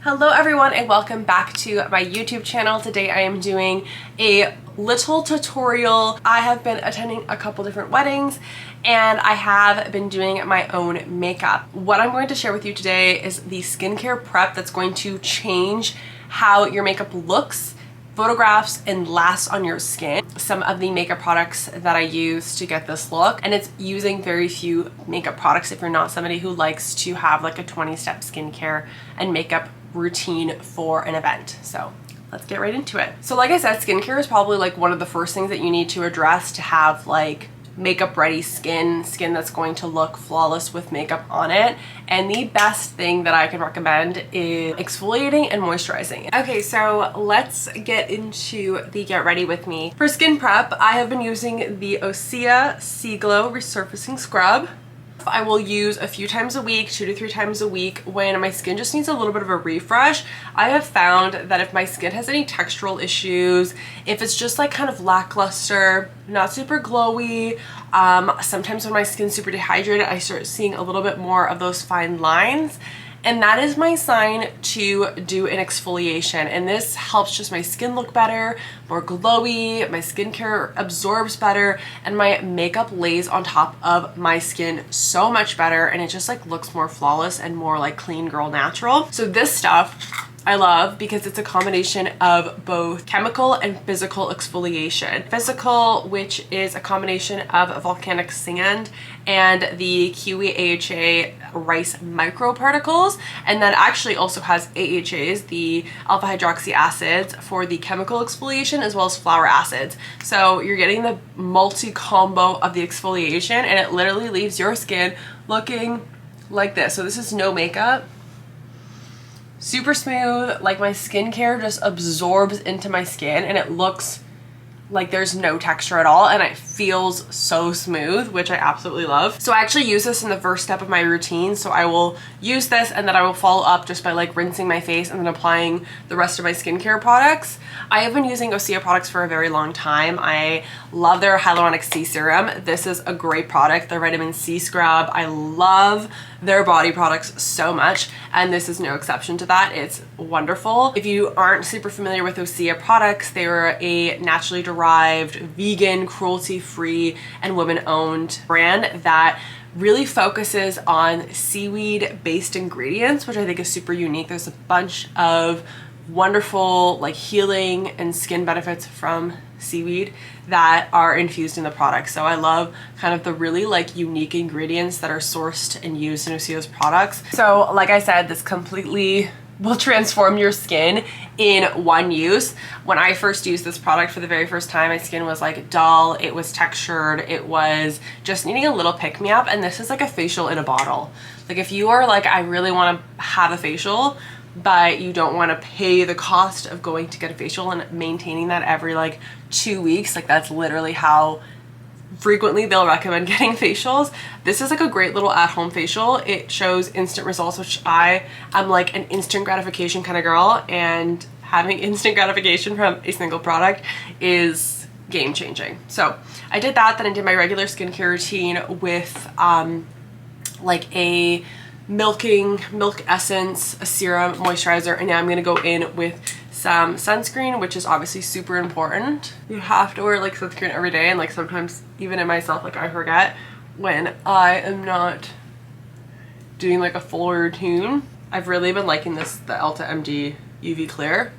Hello everyone and welcome back to my YouTube channel. Today I am doing a little tutorial. I have been attending a couple different weddings and I have been doing my own makeup. What I'm going to share with you today is the skincare prep that's going to change how your makeup looks, photographs, and lasts on your skin. Some of the makeup products that I use to get this look, and it's using very few makeup products if you're not somebody who likes to have like a 20-step skincare and makeup routine for an event. So let's get right into it. So like I said, skincare is probably like one of the first things that you need to address to have like makeup ready skin that's going to look flawless with makeup on it. And the best thing that I can recommend is exfoliating and moisturizing. Okay, so let's get into the get ready with me. For skin prep, I have been using the OSEA Seaglow Resurfacing Scrub. I will use a few times a week, 2 to 3 times a week when my skin just needs a little bit of a refresh. I have found that if my skin has any textural issues, if it's just like kind of lackluster, not super glowy, sometimes when my skin's super dehydrated, I start seeing a little bit more of those fine lines. And that is my sign to do an exfoliation. And this helps just my skin look better, more glowy, my skincare absorbs better, and my makeup lays on top of my skin so much better, and it just like looks more flawless and more like clean girl natural. So this stuff I love because it's a combination of both chemical and physical exfoliation. Physical, which is a combination of volcanic sand and the kiwi AHA rice microparticles, and that actually also has AHAs, the alpha hydroxy acids, for the chemical exfoliation, as well as flower acids. So you're getting the multi-combo of the exfoliation, and it literally leaves your skin looking like this. So this is no makeup. Super smooth, like my skincare just absorbs into my skin and it looks like there's no texture at all, and it feels so smooth, which I absolutely love. So I actually use this in the first step of my routine. So I will use this and then I will follow up just by like rinsing my face and then applying the rest of my skincare products. I have been using OSEA products for a very long time. I love their hyaluronic C serum. This is a great product. Their vitamin C scrub. I love their body products so much, and this is no exception to that. It's wonderful. If you aren't super familiar with OSEA products, they're a naturally derived, vegan, cruelty-free, and women-owned brand that really focuses on seaweed-based ingredients, which I think is super unique. There's a bunch of wonderful like healing and skin benefits from seaweed that are infused in the product. So I love kind of the really like unique ingredients that are sourced and used in OSEA's products. So like I said, this completely will transform your skin in one use. When I first used this product for the very first time, my skin was like dull, it was textured, it was just needing a little pick-me-up, and this is like a facial in a bottle. Like if you are like, I really want to have a facial, but you don't want to pay the cost of going to get a facial and maintaining that every like 2 weeks, like that's literally how frequently they'll recommend getting facials. This is like a great little at-home facial. It shows instant results, which I am like an instant gratification kind of girl, and having instant gratification from a single product is game-changing. So I did that, then I did my regular skincare routine with like a milk essence, a serum, moisturizer, and now I'm gonna go in with some sunscreen, which is obviously super important. You have to wear like sunscreen every day, and like sometimes even in myself, like I forget when I am not doing like a full routine. I've really been liking this, the EltaMD UV Clear.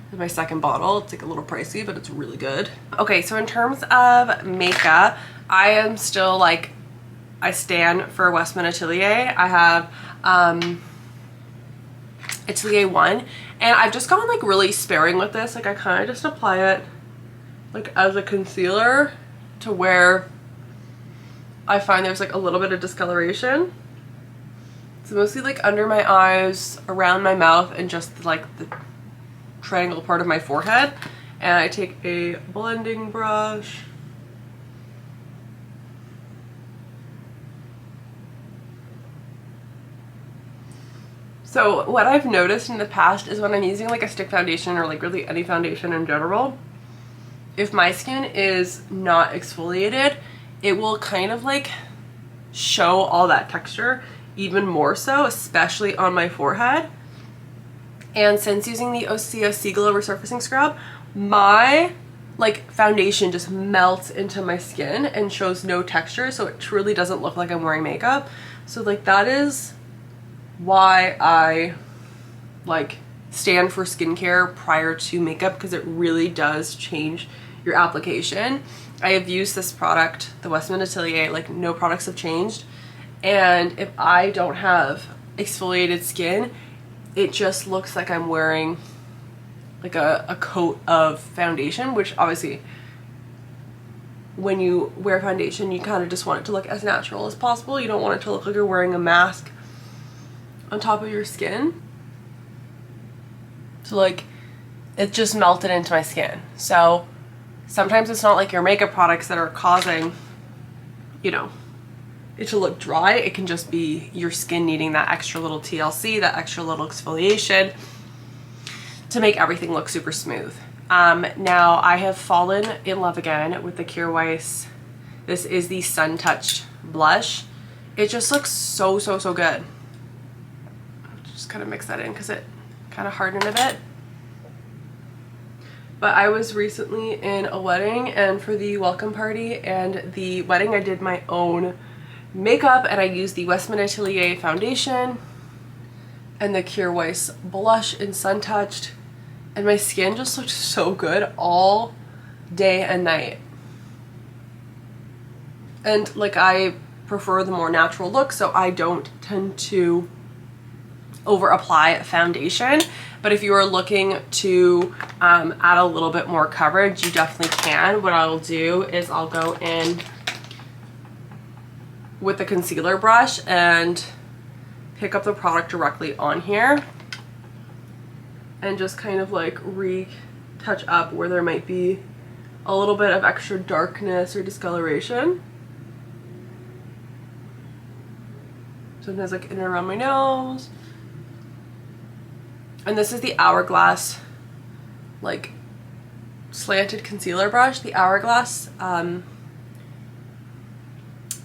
It's my second bottle. It's like a little pricey, but it's really good. Okay, so in terms of makeup, I am still like, I stand for Westman Atelier. I have Atelier 1, and I've just gone like really sparing with this. Like I kind of just apply it like as a concealer to where I find there's like a little bit of discoloration. It's mostly like under my eyes, around my mouth, and just like the triangle part of my forehead. And I take a blending brush. So what I've noticed in the past is when I'm using like a stick foundation, or like really any foundation in general, if my skin is not exfoliated, it will kind of like show all that texture even more so, especially on my forehead. And since using the OSEA Seaglow Resurfacing Scrub, my like foundation just melts into my skin and shows no texture, so it truly doesn't look like I'm wearing makeup. So like that is why I like stand for skincare prior to makeup, because it really does change your application. I have used this product, the Westman Atelier, like no products have changed, and if I don't have exfoliated skin, it just looks like I'm wearing like a coat of foundation, which obviously when you wear foundation you kind of just want it to look as natural as possible. You don't want it to look like you're wearing a mask on top of your skin. So like it just melted into my skin. So sometimes it's not like your makeup products that are causing, you know, it to look dry. It can just be your skin needing that extra little TLC, that extra little exfoliation to make everything look super smooth. Now I have fallen in love again with the Kjaer Weis. This is the Sun Touched blush. It just looks so good. Just kind of mix that in because it kind of hardened a bit. But I was recently in a wedding, and for the welcome party and the wedding I did my own makeup, and I used the Westman Atelier foundation and the Kjaer Weis blush in Sun Touched, and my skin just looked so good all day and night. And like I prefer the more natural look, so I don't tend to over apply foundation, but if you are looking to add a little bit more coverage, you definitely can. What I'll do is I'll go in with the concealer brush and pick up the product directly on here and just kind of like retouch up where there might be a little bit of extra darkness or discoloration. Sometimes like in and around my nose. And this is the Hourglass like slanted concealer brush. The Hourglass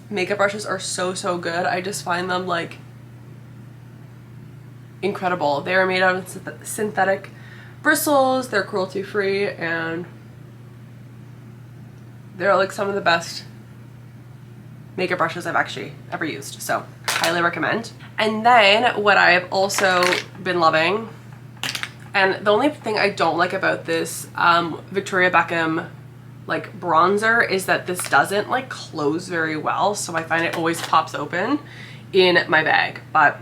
makeup brushes are so good. I just find them like incredible. They are made out of synthetic bristles, they're cruelty free, and they're like some of the best makeup brushes I've actually ever used, so highly recommend. And then what I've also been loving, and the only thing I don't like about this Victoria Beckham like bronzer is that this doesn't like close very well, so I find it always pops open in my bag, but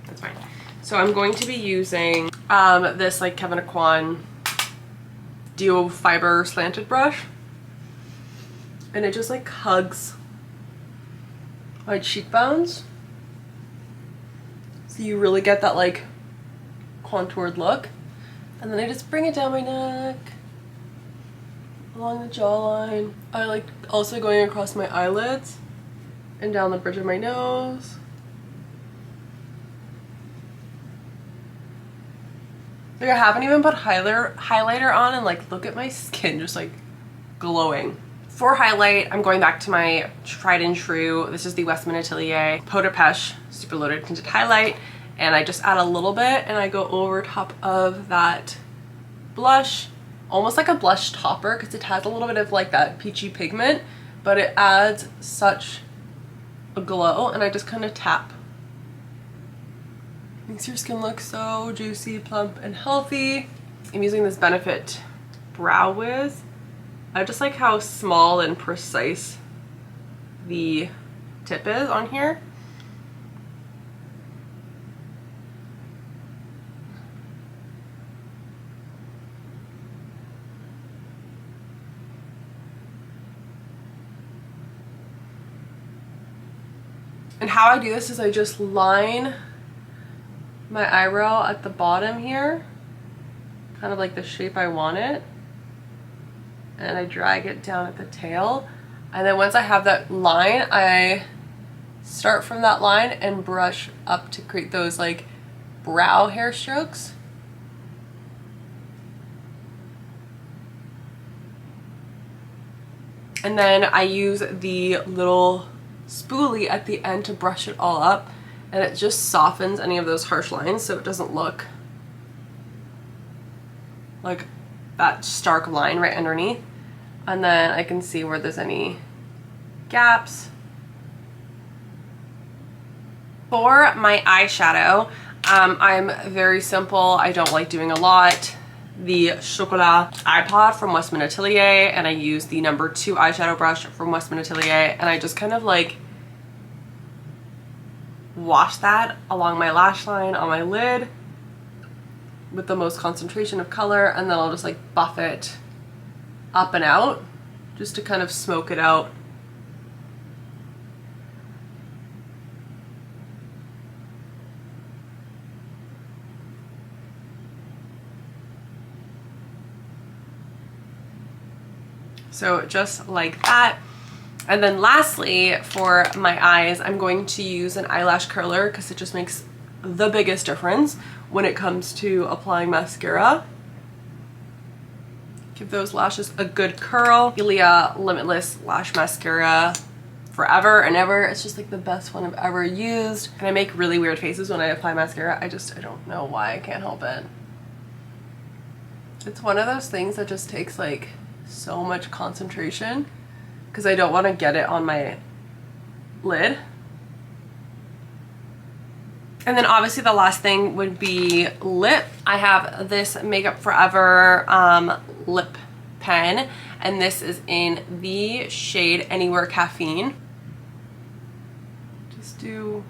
that's fine. So I'm going to be using this like Kevyn Aucoin Duo Fiber Slanted brush, and it just like hugs my cheekbones, so you really get that like contoured look. And then I just bring it down my neck, along the jawline. I like also going across my eyelids and down the bridge of my nose. Like I haven't even put highlighter on, and like look at my skin just like glowing. For highlight, I'm going back to my tried and true. This is the Westman Atelier Peau de Pêche Super Loaded Tinted Highlight, and I just add a little bit and I go over top of that blush, almost like a blush topper, because it has a little bit of like that peachy pigment, but it adds such a glow, and I just kind of tap. Makes your skin look so juicy, plump, and healthy. I'm using this Benefit Brow Wiz. I just like how small and precise the tip is on here. And how I do this is I just line my eyebrow at the bottom here, kind of like the shape I want it, and I drag it down at the tail, and then once I have that line, I start from that line and brush up to create those like brow hair strokes. And then I use the little spoolie at the end to brush it all up, and it just softens any of those harsh lines so it doesn't look like that stark line right underneath. And then I can see where there's any gaps. For my eyeshadow, I'm very simple. I don't like doing a lot. The Chocolat iPod from Westman Atelier, and I use the number 2 eyeshadow brush from Westman Atelier, and I just kind of like wash that along my lash line on my lid with the most concentration of color, and then I'll just like buff it up and out just to kind of smoke it out. So just like that. And then lastly, for my eyes, I'm going to use an eyelash curler because it just makes the biggest difference when it comes to applying mascara. Give those lashes a good curl. Ilia Limitless Lash Mascara forever and ever. It's just like the best one I've ever used. And I make really weird faces when I apply mascara. I don't know why, I can't help it. It's one of those things that just takes like so much concentration because I don't want to get it on my lid. And then obviously the last thing would be lip. I have this Makeup Forever lip pen, and this is in the shade Anywhere Caffeine. Just do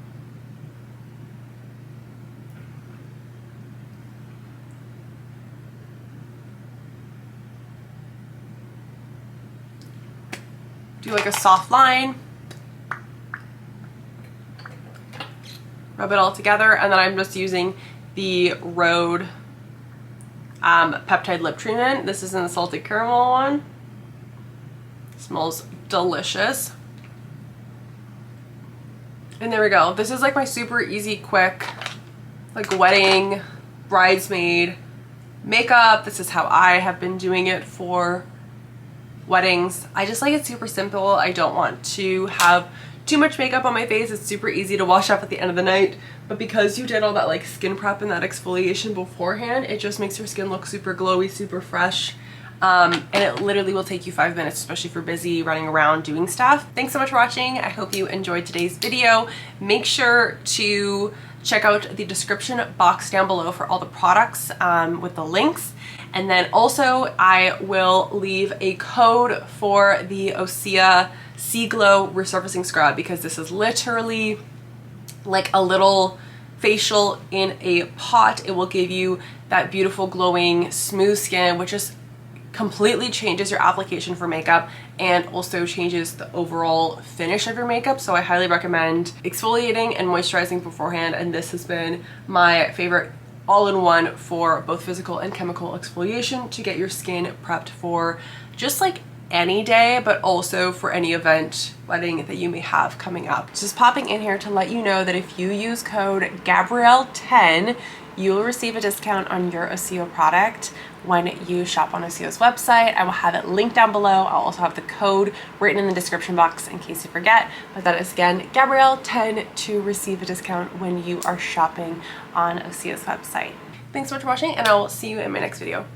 like a soft line, rub it all together, and then I'm just using the Rhode Peptide Lip Treatment. This is in the Salted Caramel one. It smells delicious. And there we go. This is like my super easy, quick, like wedding, bridesmaid makeup. This is how I have been doing it for weddings. I just like it super simple. I don't want to have too much makeup on my face. It's super easy to wash off at the end of the night, but because you did all that like skin prep and that exfoliation beforehand, it just makes your skin look super glowy, super fresh. And it literally will take you 5 minutes, especially for busy running around doing stuff. Thanks so much for watching. I hope you enjoyed today's video. Make sure to check out the description box down below for all the products with the links. And then also I will leave a code for the OSEA Seaglow Resurfacing Scrub because this is literally like a little facial in a pot. It will give you that beautiful glowing smooth skin, which just completely changes your application for makeup and also changes the overall finish of your makeup. So I highly recommend exfoliating and moisturizing beforehand, and this has been my favorite all-in-one for both physical and chemical exfoliation to get your skin prepped for just like any day, but also for any event, wedding that you may have coming up. Just popping in here to let you know that if you use code Gabrielle10, you will receive a discount on your OSEA product when you shop on OSEA's website. I will have it linked down below. I'll also have the code written in the description box in case you forget, but that is again Gabrielle10 to receive a discount when you are shopping on OSEA's website. Thanks so much for watching, and I will see you in my next video.